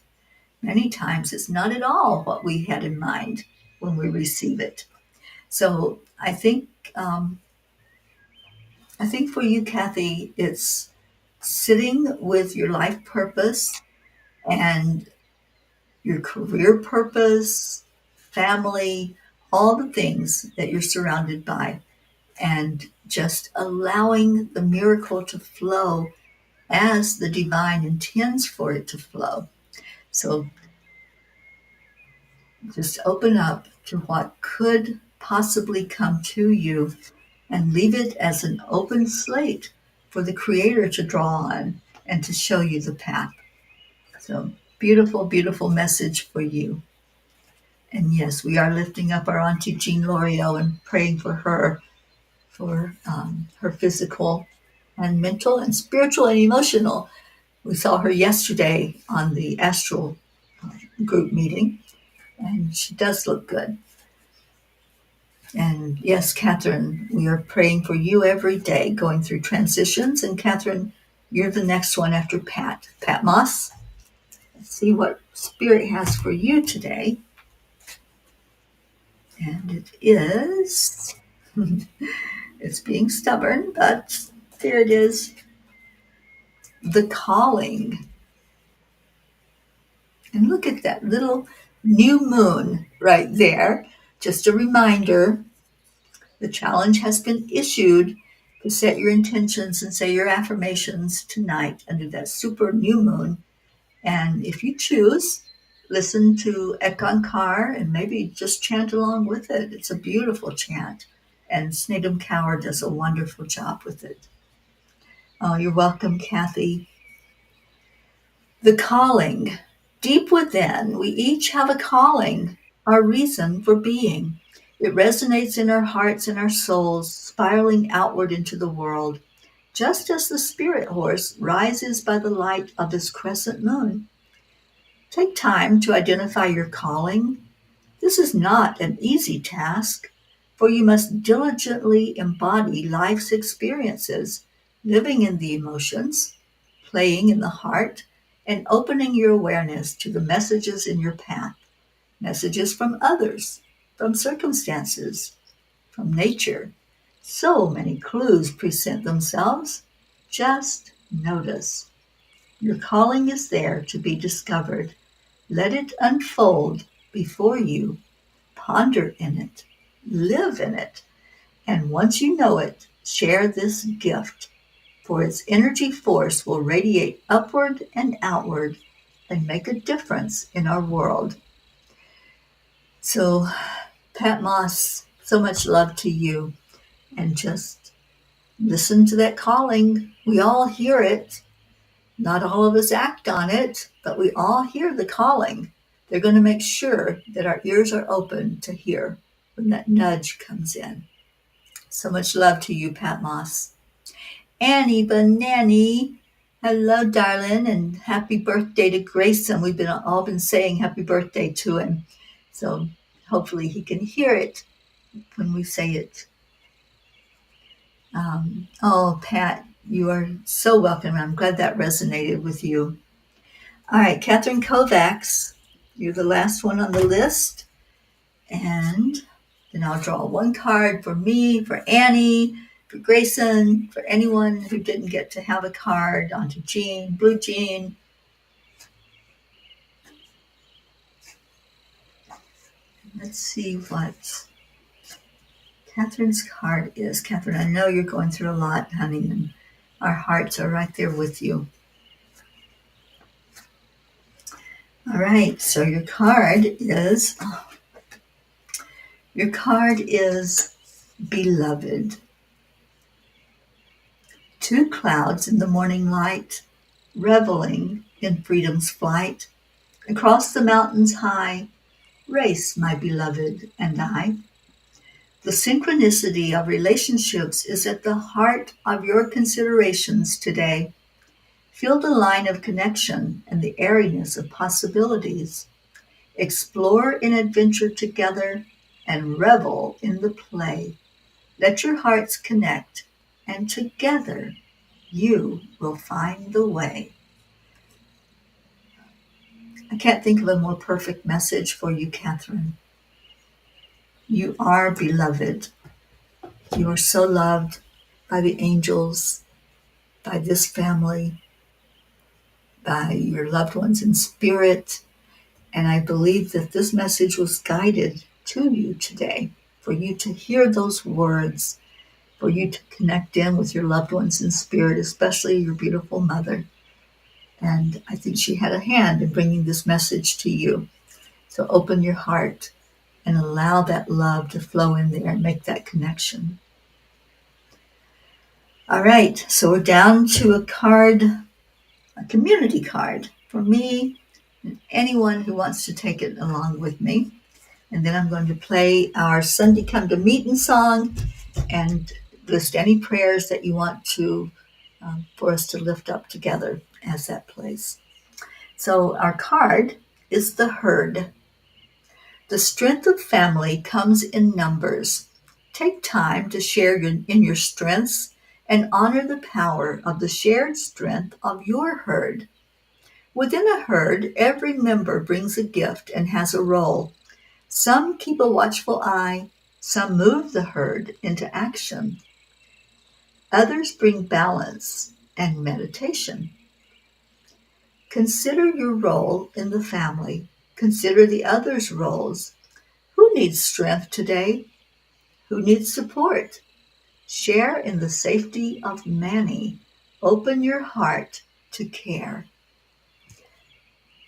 Many times it's not at all what we had in mind when we receive it. So I think for you, Kathy, it's sitting with your life purpose and your career purpose, family, all the things that you're surrounded by, and just allowing the miracle to flow as the divine intends for it to flow. So just open up to what could possibly come to you and leave it as an open slate for the Creator to draw on and to show you the path. So beautiful, beautiful message for you. And yes, we are lifting up our Auntie Jean L'Oreal and praying for her, for her physical and mental and spiritual and emotional. We saw her yesterday on the astral group meeting, and she does look good. And yes, Catherine, we are praying for you every day, going through transitions. And Catherine, you're the next one after Pat. Pat Moss, let's see what Spirit has for you today. And it is, it's being stubborn, but there it is, the calling. And look at that little new moon right there. Just a reminder, the challenge has been issued to set your intentions and say your affirmations tonight under that super new moon. And if you choose, listen to Ekon Kar and maybe just chant along with it. It's a beautiful chant. And Snedham Kaur does a wonderful job with it. Oh, you're welcome, Kathy. The calling. Deep within, we each have a calling, our reason for being. It resonates in our hearts and our souls, spiraling outward into the world. Just as the spirit horse rises by the light of this crescent moon. Take time to identify your calling. This is not an easy task, for you must diligently embody life's experiences, living in the emotions, playing in the heart, and opening your awareness to the messages in your path, messages from others, from circumstances, from nature. So many clues present themselves. Just notice. Your calling is there to be discovered. Let it unfold before you. Ponder in it. Live in it. And once you know it, share this gift, for its energy force will radiate upward and outward and make a difference in our world. So, Pat Moss, so much love to you. And just listen to that calling. We all hear it. Not all of us act on it, but we all hear the calling. They're going to make sure that our ears are open to hear when that nudge comes in. So much love to you, Pat Moss. Annie Banani, hello, darling, and happy birthday to Grayson. We've all been saying happy birthday to him. So hopefully he can hear it when we say it. Oh, Pat, you are so welcome. I'm glad that resonated with you. All right, Catherine Kovacs, you're the last one on the list. And then I'll draw one card for me, for Annie, for Grayson, for anyone who didn't get to have a card, onto Jean, Blue Jean. Let's see what Catherine's card is. Catherine, I know you're going through a lot, honey, and our hearts are right there with you. All right, so your card is beloved. Two clouds in the morning light, reveling in freedom's flight. Across the mountains high, race my beloved and I. The synchronicity of relationships is at the heart of your considerations today. Feel the line of connection and the airiness of possibilities. Explore in adventure together and revel in the play. Let your hearts connect, and together you will find the way. I can't think of a more perfect message for you, Catherine. You are beloved. You are so loved by the angels, by this family, by your loved ones in spirit. And I believe that this message was guided to you today, for you to hear those words, for you to connect in with your loved ones in spirit, especially your beautiful mother. And I think she had a hand in bringing this message to you. So open your heart and allow that love to flow in there and make that connection. All right, so we're down to a card, a community card for me and anyone who wants to take it along with me. And then I'm going to play our Sunday Come to Meeting song and list any prayers that you want to for us to lift up together as that plays. So our card is the herd. The strength of family comes in numbers. Take time to share in your strengths and honor the power of the shared strength of your herd. Within a herd, every member brings a gift and has a role. Some keep a watchful eye, some move the herd into action. Others bring balance and meditation. Consider your role in the family. Consider the others' roles. Who needs strength today? Who needs support? Share in the safety of many. Open your heart to care.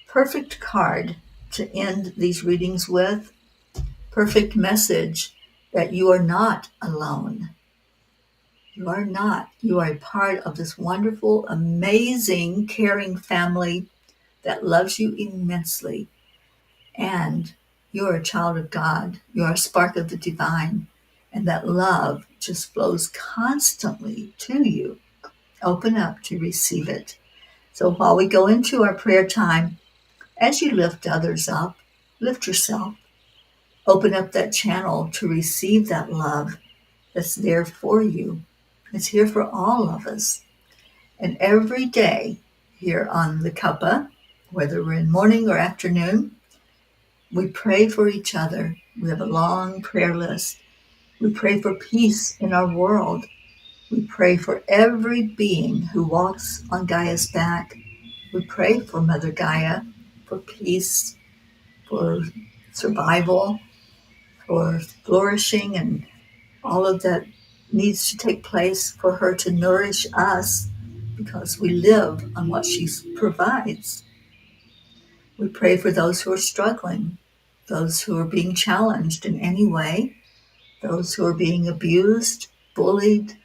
Perfect card to end these readings with. Perfect message that you are not alone. You are not. You are a part of this wonderful, amazing, caring family that loves you immensely. And you are a child of God. You are a spark of the divine. And that love just flows constantly to you. Open up to receive it. So while we go into our prayer time, as you lift others up, lift yourself. Open up that channel to receive that love that's there for you. It's here for all of us. And every day here on the Cuppa, whether we're in morning or afternoon, we pray for each other. We have a long prayer list. We pray for peace in our world. We pray for every being who walks on Gaia's back. We pray for Mother Gaia, for peace, for survival, for flourishing, and all of that needs to take place for her to nourish us because we live on what she provides. We pray for those who are struggling, those who are being challenged in any way, those who are being abused, bullied,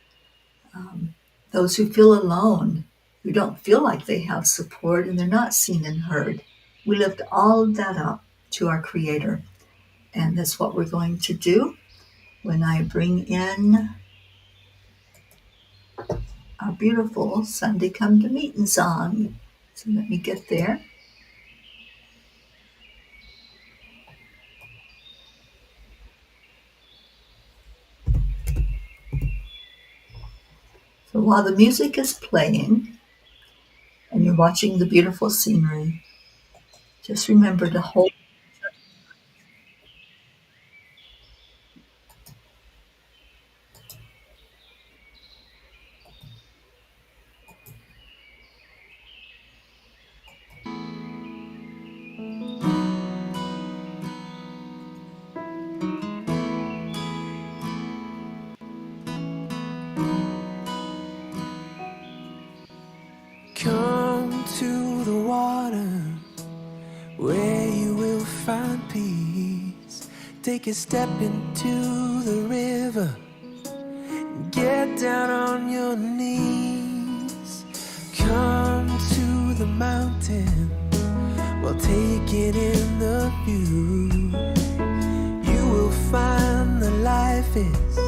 those who feel alone, who don't feel like they have support and they're not seen and heard. We lift all of that up to our Creator. And that's what we're going to do when I bring in our beautiful Sunday Come to Meeting song. So let me get there. So while the music is playing and you're watching the beautiful scenery, just remember to hold. Come to the water where you will find peace. Take a step into the river. Get down on your knees. Come to the mountain. Well, take it in the view. You will find that life is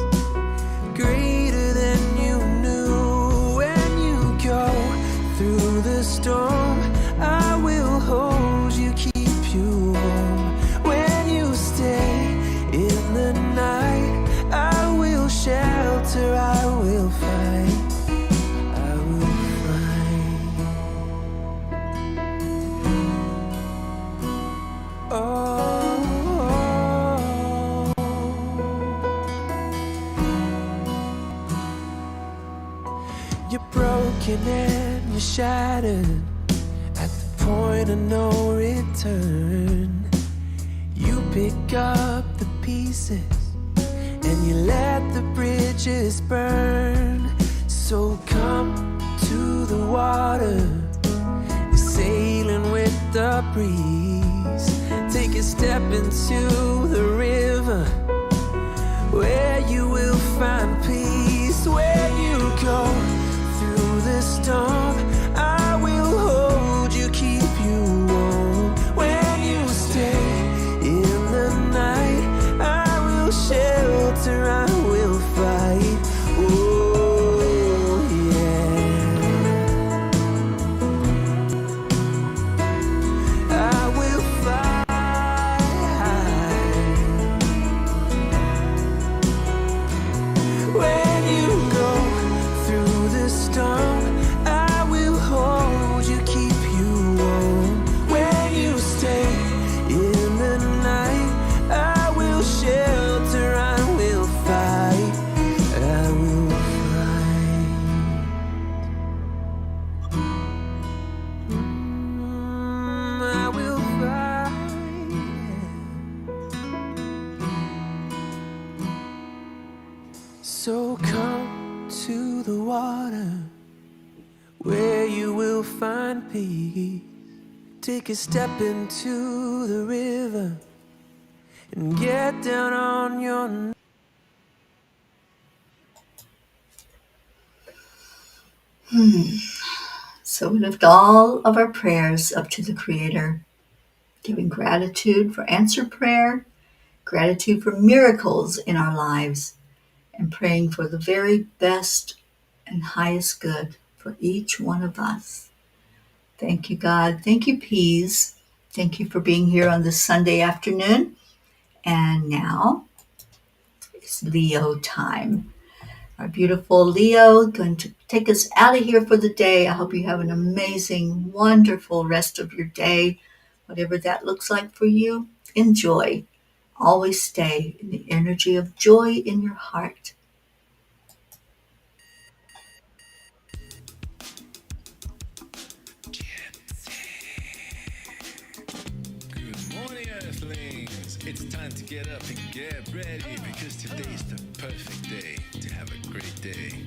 greater than you knew. When you go through the storm, I will hold you, keep you warm. When you stay in the night, I will shelter, I will fight, I will fight. Oh, you're broken and you're shattered at the point of no return. You pick up the pieces and you let the bridges burn. So come to the water, sailing with the breeze. Take a step into the river where you will find peace. When you go through the storm, I will hold you, keep you warm. When you stay in the night, I will shelter, I will fight. Oh yeah, I will fight. When you go through the storm, I will hold you, keep you warm. When you stay in the night, I will shelter, I will fight, I will fight. I will fight. So come to the water where you will find peace. Take a step into the river and get down on your knees. So we lift all of our prayers up to the Creator, giving gratitude for answered prayer, gratitude for miracles in our lives, and praying for the very best and highest good for each one of us. Thank you, God. Thank you, Peas. Thank you for being here on this Sunday afternoon. And now it's Leo time. Our beautiful Leo going to take us out of here for the day. I hope you have an amazing, wonderful rest of your day. Whatever that looks like for you, enjoy. Always stay in the energy of joy in your heart. Good morning, Earthlings! It's time to get up and get ready because today's the perfect day to have a great day.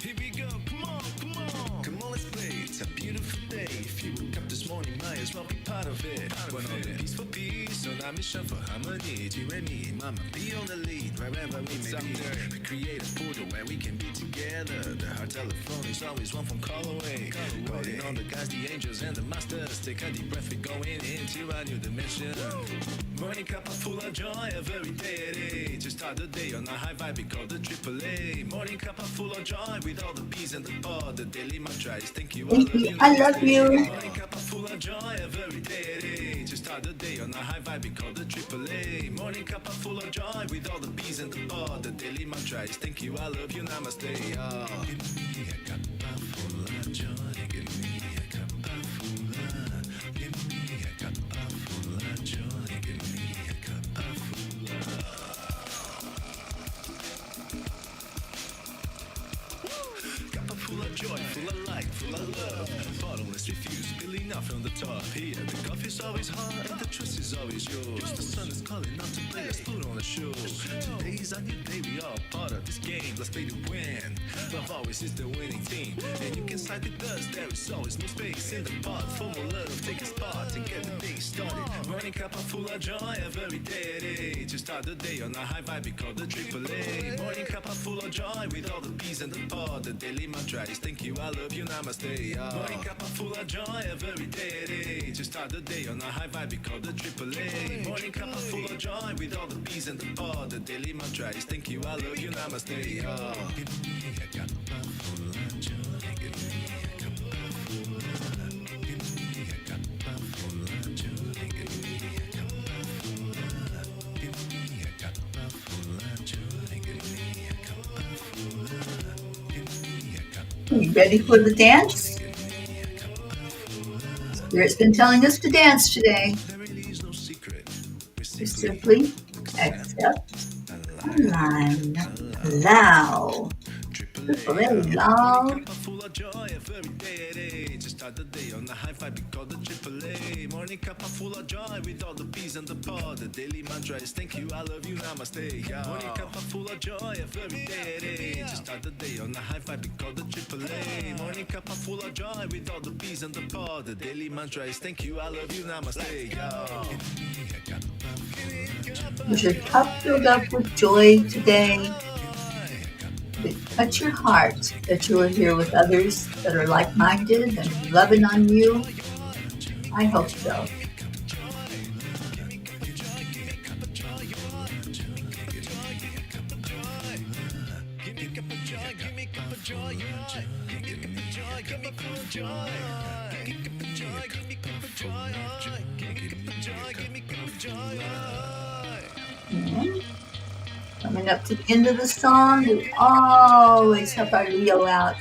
Here we go, come on, come on! Come on, let's play, it's a beautiful day. If you woke up this morning, might as well be part of it. We're on a peaceful peace, on our mission for harmony. You and me, mama, be on the lead, wherever we may be. We create a portal where we can be together. The heart telephone is always one phone call away. Calling on the guys, the angels, and the masters. Take a deep breath, we're going into a new dimension. Morning cup full of joy every day. To start the day on a high vibe, we call the AAA. Morning cup full of joy with all the peas and the pod. The daily mantra is thank you all. P. I love you. Morning cup of full of joy every day. To start the day on a high vibe, we call the AAA. Morning cup of full of joy with all the P's and the pod. The daily mantra is thank you, I love you, namaste. Oh. Give me a cup of full of joy. Give me a cup of full of. Give me a cup of full of joy. Give me a cup of full of. Cup of full of joy, full of light, full of love. Bottomless refuse, spilling out from the top. Here, the coffee's always hot and the trust is always yours. The sun is calling out to play, let's put on a show. Today's a new day, we all part of this game. Let's play to win. Love always is the winning team. And you can side with us, there is always no space in the pot. For more love, take a spot and get the day started. Morning cup of full of joy every day. To start the day on a high vibe, we call the AAA. Morning cup of full of joy with all the P's and the pod. The daily mantra is thank you, I love you, namaste. Oh. Morning cup of full of joy every day. To start the day on a high vibe, we call the AAA. Morning cup of full of joy with all the P's and the pod. The daily mantra is thank you, I love you, namaste. Oh. Give me a cup of full of joy. Give me a cup of full of. Give me a cup of full of joy. Give me a cup of full of. Give me a cup of full of joy. Give me a cup of full of. Give me a cup. You ready for the dance? Spirit's been telling us to dance today. There really is no secret. We simply accept, align, allow. Allow. Full of joy every day. To start the day on the high five, we call the AAA. Morning cup of full of joy with all the P's and the pod. The daily mantra is thank you, I love you, namaste. Morning cup of full of joy every day. To start the day on the high five, we call the AAA. Morning cup of full of joy with all the P's and the pod. The daily mantra is thank you, I love you, namaste. Is your cup filled up with joy today? Touch your heart that you are here with others that are like-minded and loving on you. I hope so. And coming up to the end of the song, we always help our Leo out.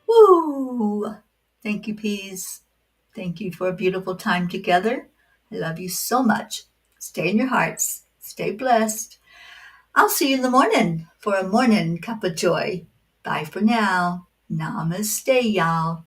Woo! Thank you, Peas. Thank you for a beautiful time together. I love you so much. Stay in your hearts. Stay blessed. I'll see you in the morning for a morning cup of joy. Bye for now. Namaste, y'all.